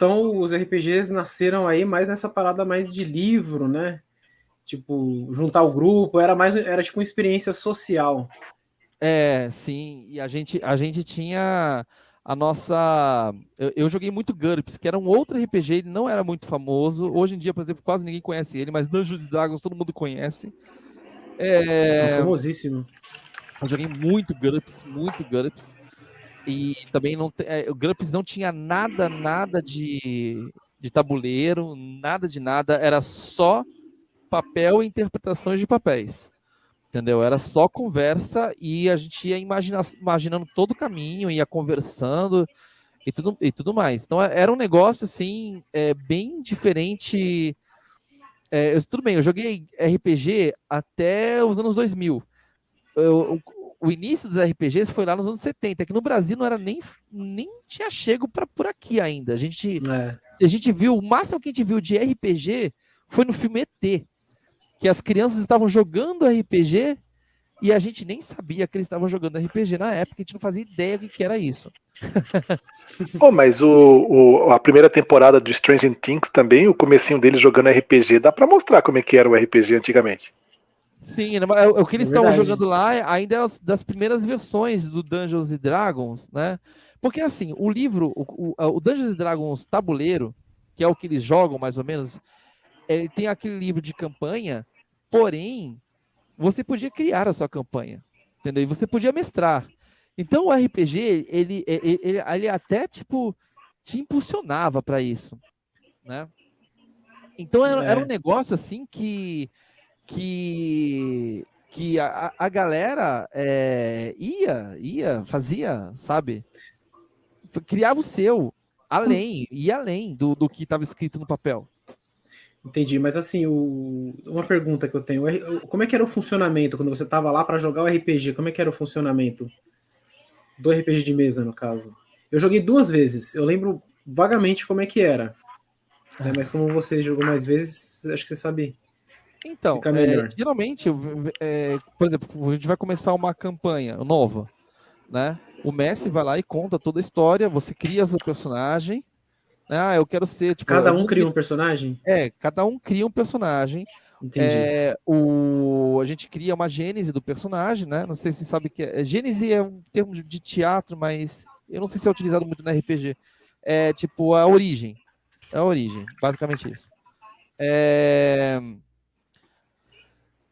então os RPGs nasceram aí mais nessa parada mais de livro, né? Tipo, juntar o grupo, era tipo uma experiência social. Sim, e a gente tinha a nossa. Eu joguei muito GURPS, que era um outro RPG, ele não era muito famoso. Hoje em dia, por exemplo, quase ninguém conhece ele, mas Dungeons and Dragons todo mundo conhece. É É, famosíssimo. eu joguei muito GURPS, muito GURPS. E também o GURPS não tinha nada de tabuleiro, nada de nada, era só papel e interpretações de papéis. Entendeu? Era só conversa e a gente ia imaginando todo o caminho, ia conversando e tudo mais. Então era um negócio assim, bem diferente. Tudo bem, eu joguei RPG até os anos 2000. O início dos RPGs foi lá nos anos 70, que no Brasil não era nem tinha chego para por aqui ainda. É. A gente viu, o máximo que a gente viu de RPG foi no filme ET, que as crianças estavam jogando RPG e a gente nem sabia que eles estavam jogando RPG na época, a gente não fazia ideia do que era isso. Pô, mas a primeira temporada do Stranger Things também, o comecinho deles jogando RPG, dá pra mostrar como é que era o RPG antigamente. Sim, o que eles estavam verdade. jogando lá ainda é das primeiras versões do Dungeons and Dragons, né? Porque assim, o livro, o Dungeons and Dragons tabuleiro, que é o que eles jogam mais ou menos, ele tem aquele livro de campanha, porém, você podia criar a sua campanha, entendeu? E você podia mestrar. Então o RPG, ele até, tipo, te impulsionava para isso, né? Então era um É. negócio assim que a galera fazia, sabe? Criava o seu, ia além do que estava escrito no papel. Entendi, mas assim, uma pergunta que eu tenho, como é que era o funcionamento quando você estava lá para jogar o RPG? Como é que era o funcionamento do RPG de mesa, no caso? Eu joguei 2 vezes, eu lembro vagamente como é que era, né? Mas como você jogou mais vezes, acho que você sabe Então, explicar melhor. geralmente, por exemplo, a gente vai começar uma campanha nova, né? O mestre vai lá e conta toda a história, você cria seu personagem, né? Eu quero ser, tipo, Cada um cria um personagem? cada um cria um personagem. Entendi. A gente cria uma gênese do personagem, né? Não sei se sabe que gênese é um termo de teatro, mas eu não sei se é utilizado muito na RPG. É tipo a origem. É a origem, basicamente isso.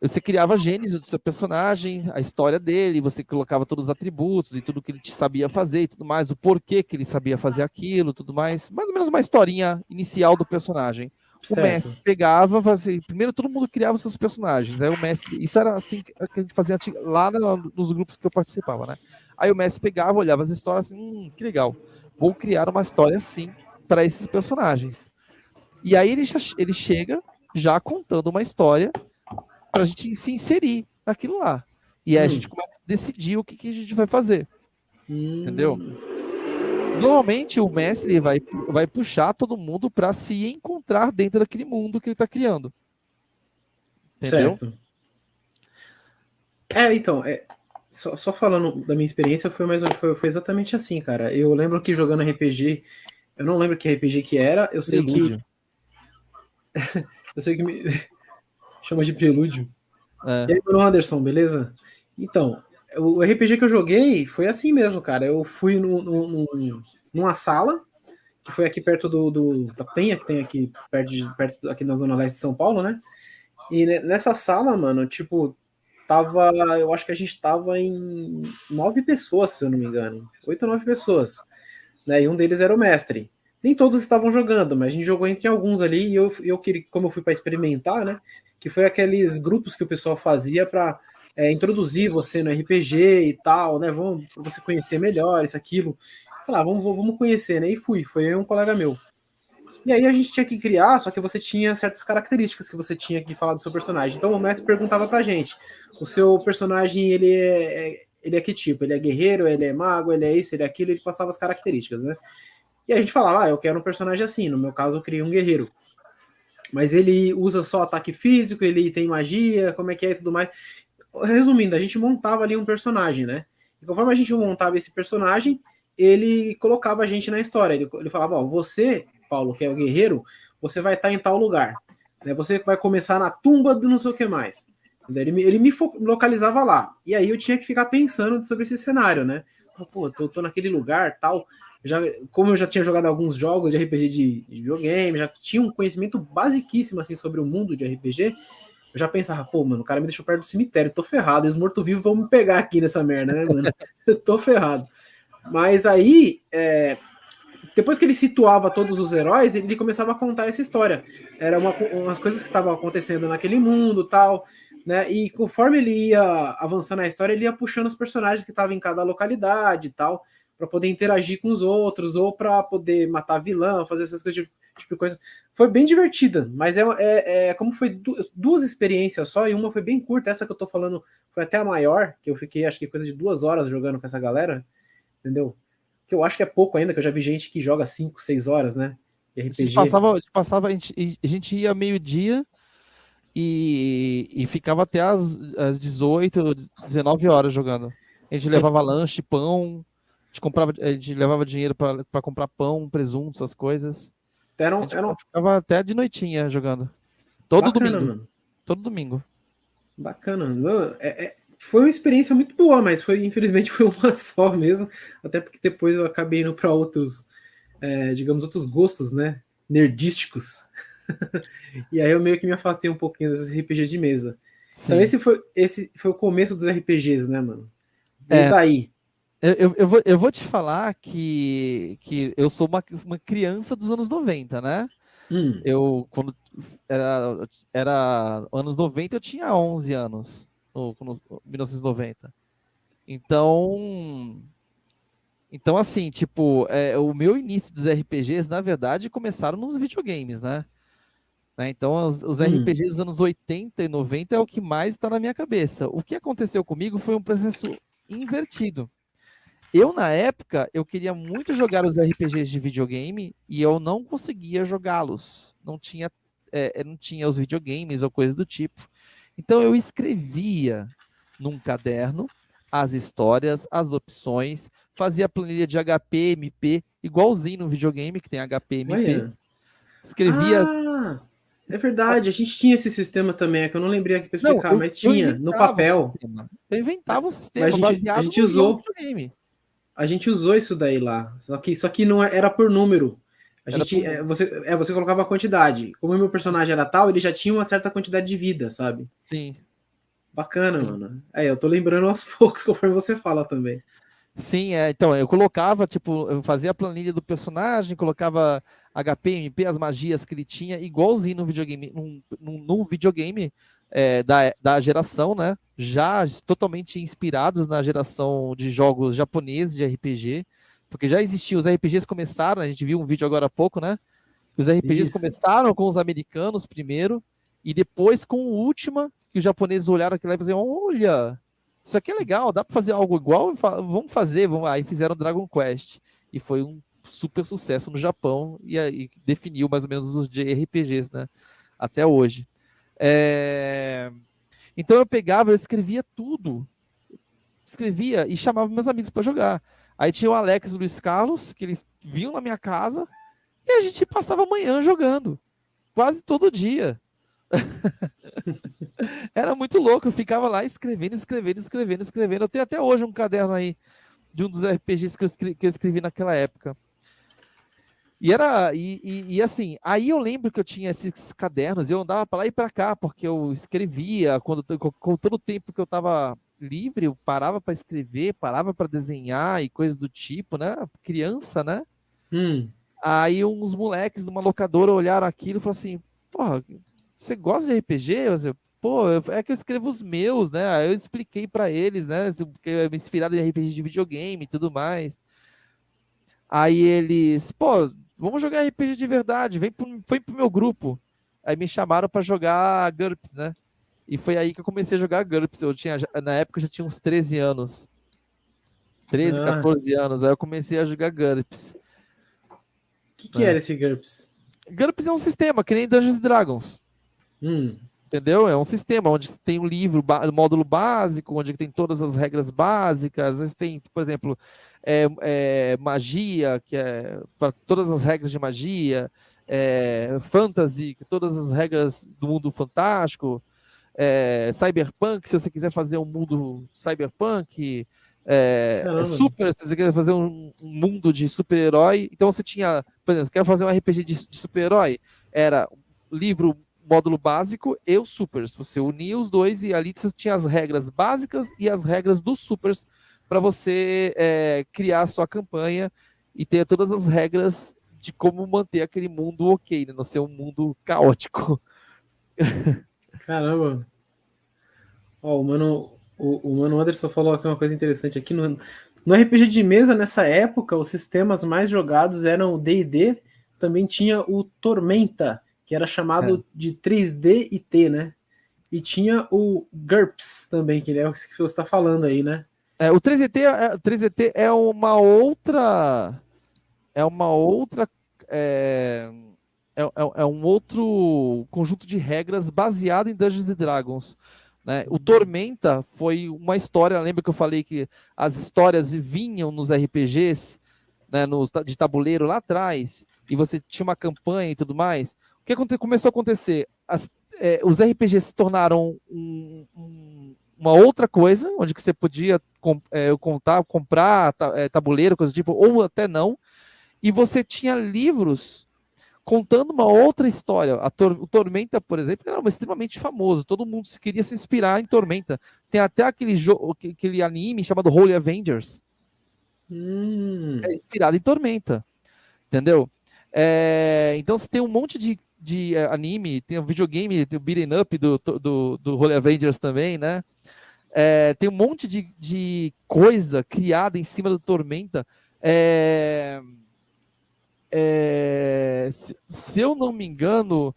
Você criava a gênese do seu personagem, a história dele, você colocava todos os atributos e tudo que ele sabia fazer e tudo mais, o porquê que ele sabia fazer aquilo, tudo mais. Mais ou menos uma historinha inicial do personagem. O Certo. mestre pegava, fazia, primeiro todo mundo criava seus personagens. Aí o mestre, isso era assim que a gente fazia lá nos grupos que eu participava, né? Aí o mestre pegava, olhava as histórias assim, que legal. Vou criar uma história assim para esses personagens. E aí ele chega já contando uma história para a gente se inserir naquilo lá. E aí a gente começa a decidir o que a gente vai fazer. Entendeu? Normalmente o mestre vai puxar todo mundo para se encontrar dentro daquele mundo que ele está criando. Entendeu? Certo. Então, só falando da minha experiência, foi exatamente assim, cara. Eu lembro que jogando RPG, eu não lembro que RPG que era, Prelúdio. eu sei que me chama de prelúdio. É. E aí, Bruno Anderson, beleza? Então, o RPG que eu joguei foi assim mesmo, cara. Eu fui numa sala, que foi aqui perto da Penha, que tem aqui perto aqui na Zona Leste de São Paulo, né? E nessa sala, mano, tipo, eu acho que a gente tava em 9 pessoas, se eu não me engano. 8 ou 9 pessoas, né? E um deles era o mestre. Nem todos estavam jogando, mas a gente jogou entre alguns ali e eu queria, como eu fui para experimentar, né? Que foi aqueles grupos que o pessoal fazia para introduzir você no RPG e tal, né? Vamos para você conhecer melhor isso, aquilo. Falar, vamos conhecer, né? E foi eu e um colega meu. E aí a gente tinha que criar, só que você tinha certas características que você tinha que falar do seu personagem. Então o mestre perguntava pra gente: o seu personagem, ele é que tipo? Ele é guerreiro, ele é mago, ele é isso, ele é aquilo, ele passava as características, né? E a gente falava, eu quero um personagem assim. No meu caso, eu criei um guerreiro. Mas ele usa só ataque físico, ele tem magia, como é que é e tudo mais. Resumindo, a gente montava ali um personagem, né? E conforme a gente montava esse personagem, ele colocava a gente na história. Ele falava, você Paulo, que é o guerreiro, você vai estar em tal lugar. Né? Você vai começar na tumba do não sei o que mais. Ele me localizava lá. E aí eu tinha que ficar pensando sobre esse cenário, né? Pô, tô naquele lugar, tal. Como eu já tinha jogado alguns jogos de RPG de videogame, já tinha um conhecimento basiquíssimo assim, sobre o mundo de RPG, eu já pensava, pô, mano, o cara me deixou perto do cemitério, tô ferrado, e os mortos-vivos vão me pegar aqui nessa merda, né, mano? Eu tô ferrado. Mas aí, depois que ele situava todos os heróis, ele começava a contar essa história. Era umas coisas que estavam acontecendo naquele mundo, tal, né? E conforme ele ia avançando na história, ele ia puxando os personagens que estavam em cada localidade e tal, para poder interagir com os outros, ou para poder matar vilão, fazer essas coisas, tipo de coisa. Foi bem divertida, mas como foi duas experiências só, e uma foi bem curta, essa que eu tô falando foi até a maior, que eu fiquei acho que coisa de 2 horas jogando com essa galera, entendeu? Que eu acho que é pouco ainda, que eu já vi gente que joga 5, 6 horas, né? De RPG. A gente ia meio-dia e ficava até às 18, 19 horas jogando. A gente levava lanche, pão, a gente levava dinheiro para comprar pão, presunto, essas coisas. A gente ficava até de noitinha jogando. Todo domingo. Mano. Todo domingo. Bacana. Foi uma experiência muito boa, mas infelizmente foi uma só mesmo, até porque depois eu acabei indo para outros, digamos, outros gostos, né, nerdísticos. E aí eu meio que me afastei um pouquinho desses RPGs de mesa. Sim. Então esse foi o começo dos RPGs, né, mano? E daí? Eu vou te falar que eu sou uma criança dos anos 90, né? Eu, quando era anos 90, eu tinha 11 anos. No 1990. Então, assim, tipo, o meu início dos RPGs, na verdade, começaram nos videogames, né? Então, os RPGs dos anos 80 e 90 é o que mais está na minha cabeça. O que aconteceu comigo foi um processo invertido. Eu, na época, eu queria muito jogar os RPGs de videogame e eu não conseguia jogá-los. Não tinha os videogames ou coisa do tipo. Então, eu escrevia num caderno as histórias, as opções, fazia planilha de HP, MP, igualzinho no videogame, que tem HP, MP. Olha. Escrevia... É verdade, a gente tinha esse sistema também, que eu não lembrei aqui para explicar, mas tinha, no papel. Eu inventava um sistema baseado no videogame. A gente usou isso daí lá, só que não era por número. Você colocava a quantidade. Como o meu personagem era tal, ele já tinha uma certa quantidade de vida, sabe? Sim. Bacana, mano. Eu tô lembrando aos poucos, conforme você fala também. Sim, então, eu colocava, tipo, eu fazia a planilha do personagem, colocava HP, MP, as magias que ele tinha, igualzinho no videogame, num videogame da geração, né? Já totalmente inspirados na geração de jogos japoneses de RPG, porque já existiam, os RPGs começaram, a gente viu um vídeo agora há pouco, né? Os RPGs começaram com os americanos primeiro, e depois com o Ultima, que os japoneses olharam aquilo e falaram, olha, isso aqui é legal, dá para fazer algo igual? Vamos fazer. Aí fizeram Dragon Quest, e foi um super sucesso no Japão, e aí definiu mais ou menos os JRPGs, né? Até hoje. Então eu escrevia tudo. Escrevia e chamava meus amigos para jogar. Aí tinha o Alex e o Luiz Carlos, que eles vinham na minha casa, e a gente passava a manhã jogando. Quase todo dia. Era muito louco, eu ficava lá escrevendo. Eu tenho até hoje um caderno aí de um dos RPGs que eu escrevi naquela época. E assim, aí eu lembro que eu tinha esses cadernos, eu andava para lá e para cá, porque eu escrevia, com todo o tempo que eu estava livre, eu parava para escrever, parava para desenhar e coisas do tipo, né? Criança, né? Aí uns moleques de uma locadora olharam aquilo e falaram assim, porra, você gosta de RPG? É que eu escrevo os meus, né? Aí eu expliquei para eles, né? Porque eu me inspirado em RPG de videogame e tudo mais. Aí eles, vamos jogar RPG de verdade, vem pro meu grupo. Aí me chamaram para jogar GURPS, né? E foi aí que eu comecei a jogar GURPS. Na época eu já tinha uns 13 anos. 13, 14 anos. Aí eu comecei a jogar GURPS. O que era esse GURPS? GURPS é um sistema, que nem Dungeons & Dragons. Entendeu? É um sistema onde tem um livro, módulo básico, onde tem todas as regras básicas. Às vezes tem, por exemplo, magia, que é para todas as regras de magia, fantasy, todas as regras do mundo fantástico, cyberpunk, se você quiser fazer um mundo cyberpunk, Caramba. super, se você quiser fazer um mundo de super-herói, então você tinha, por exemplo, você quer fazer um RPG de super-herói, era livro, módulo básico e os supers, você unia os dois e ali você tinha as regras básicas e as regras dos supers para você criar a sua campanha e ter todas as regras de como manter aquele mundo ok, né? Não ser um mundo caótico. Caramba. Ó, o Mano Anderson falou aqui uma coisa interessante aqui. No RPG de mesa, nessa época, os sistemas mais jogados eram o D&D, também tinha o Tormenta, que era chamado de 3D e T, né? E tinha o GURPS também, que é o que você está falando aí, né? O 3DT é uma outra. É um outro conjunto de regras baseado em Dungeons and Dragons. Né? O Tormenta foi uma história, lembra que eu falei que as histórias vinham nos RPGs, né, de tabuleiro lá atrás, e você tinha uma campanha e tudo mais. O que começou a acontecer? Os RPGs se tornaram uma outra coisa, onde que você podia comprar tabuleiro, coisa do tipo, ou até não, e você tinha livros contando uma outra história. O Tormenta, por exemplo, era extremamente famoso. Todo mundo queria se inspirar em Tormenta. Tem até aquele anime chamado Holy Avengers. É inspirado em Tormenta. Entendeu? Então você tem um monte de anime, tem o videogame, tem o Beating Up do Holy Avengers também, né? Tem um monte de coisa criada em cima do Tormenta. Se eu não me engano,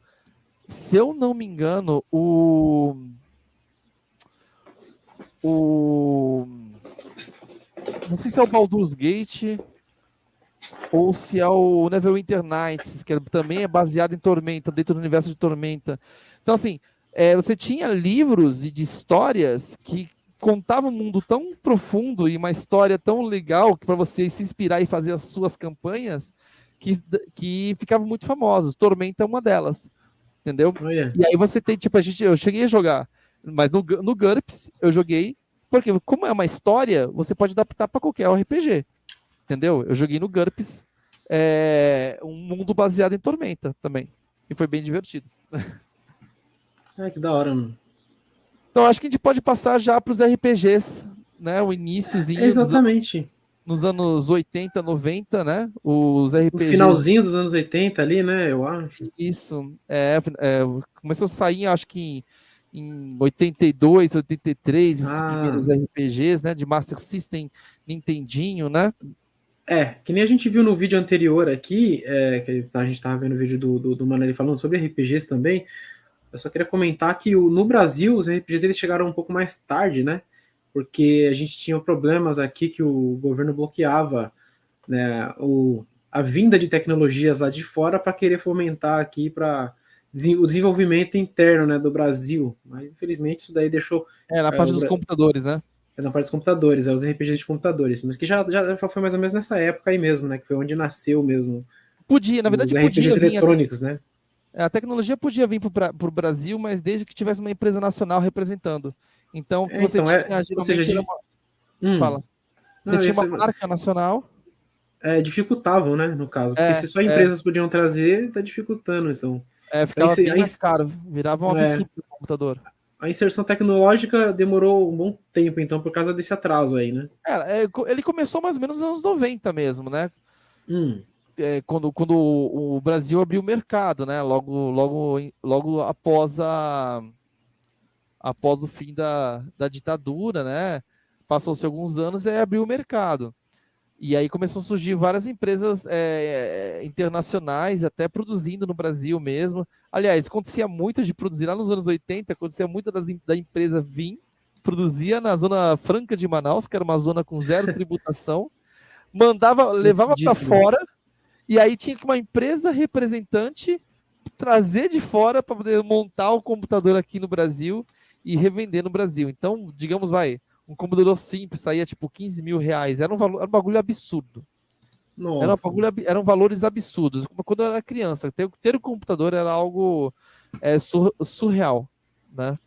não sei se é o Baldur's Gate ou se é o Neverwinter Nights, que também é baseado em Tormenta, dentro do universo de Tormenta. Então, assim, você tinha livros e de histórias que contavam um mundo tão profundo e uma história tão legal que para você se inspirar e fazer as suas campanhas que ficavam muito famosos. Tormenta é uma delas, entendeu? Oh, yeah. E aí você tem, tipo, eu cheguei a jogar, mas no GURPS eu joguei, porque como é uma história, você pode adaptar para qualquer RPG, entendeu? Eu joguei no GURPS um mundo baseado em Tormenta também, e foi bem divertido. Que da hora, mano. Então acho que a gente pode passar já para os RPGs, né? O iníciozinho exatamente. Nos anos 80, 90, né? Os RPGs. No finalzinho dos anos 80 ali, né? Eu acho. Isso. Começou a sair, acho que em 82, 83, esses primeiros RPGs, né? De Master System, Nintendinho, né? Que nem a gente viu no vídeo anterior aqui, que a gente estava vendo o vídeo do Manelli falando sobre RPGs também. Eu só queria comentar que no Brasil os RPGs eles chegaram um pouco mais tarde, né? Porque a gente tinha problemas aqui que o governo bloqueava, né, a vinda de tecnologias lá de fora para querer fomentar aqui para o desenvolvimento interno, né, do Brasil. Mas infelizmente isso daí deixou. Na parte dos computadores, né? Na parte dos computadores, os RPGs de computadores. Mas que já foi mais ou menos nessa época aí mesmo, né? Que foi onde nasceu mesmo. Na verdade, os RPGs eletrônicos, né? A tecnologia podia vir para o Brasil, mas desde que tivesse uma empresa nacional representando. Então, você tinha geralmente... Ou seja, Fala. Você tinha uma marca nacional. Dificultavam, né, no caso. Porque se só empresas podiam trazer, tá dificultando, então. Ficava bem mais caro. Virava um absurdo o computador. A inserção tecnológica demorou um bom tempo, então, por causa desse atraso aí, né? Ele começou mais ou menos nos anos 90 mesmo, né? Quando o Brasil abriu o mercado, né? Logo após o fim da ditadura, né? Passou-se alguns anos e abriu o mercado. E aí começou a surgir várias empresas internacionais, até produzindo no Brasil mesmo. Aliás, acontecia muito de produzir lá nos anos 80, acontecia muito da empresa vir, produzia na Zona Franca de Manaus, que era uma zona com zero tributação, levava para fora, e aí tinha que uma empresa representante trazer de fora para poder montar o computador aqui no Brasil e revender no Brasil. Então, digamos, um computador simples saía tipo 15 mil reais. Era um bagulho absurdo. Nossa. Eram valores absurdos. Quando eu era criança, ter um computador era algo surreal, né?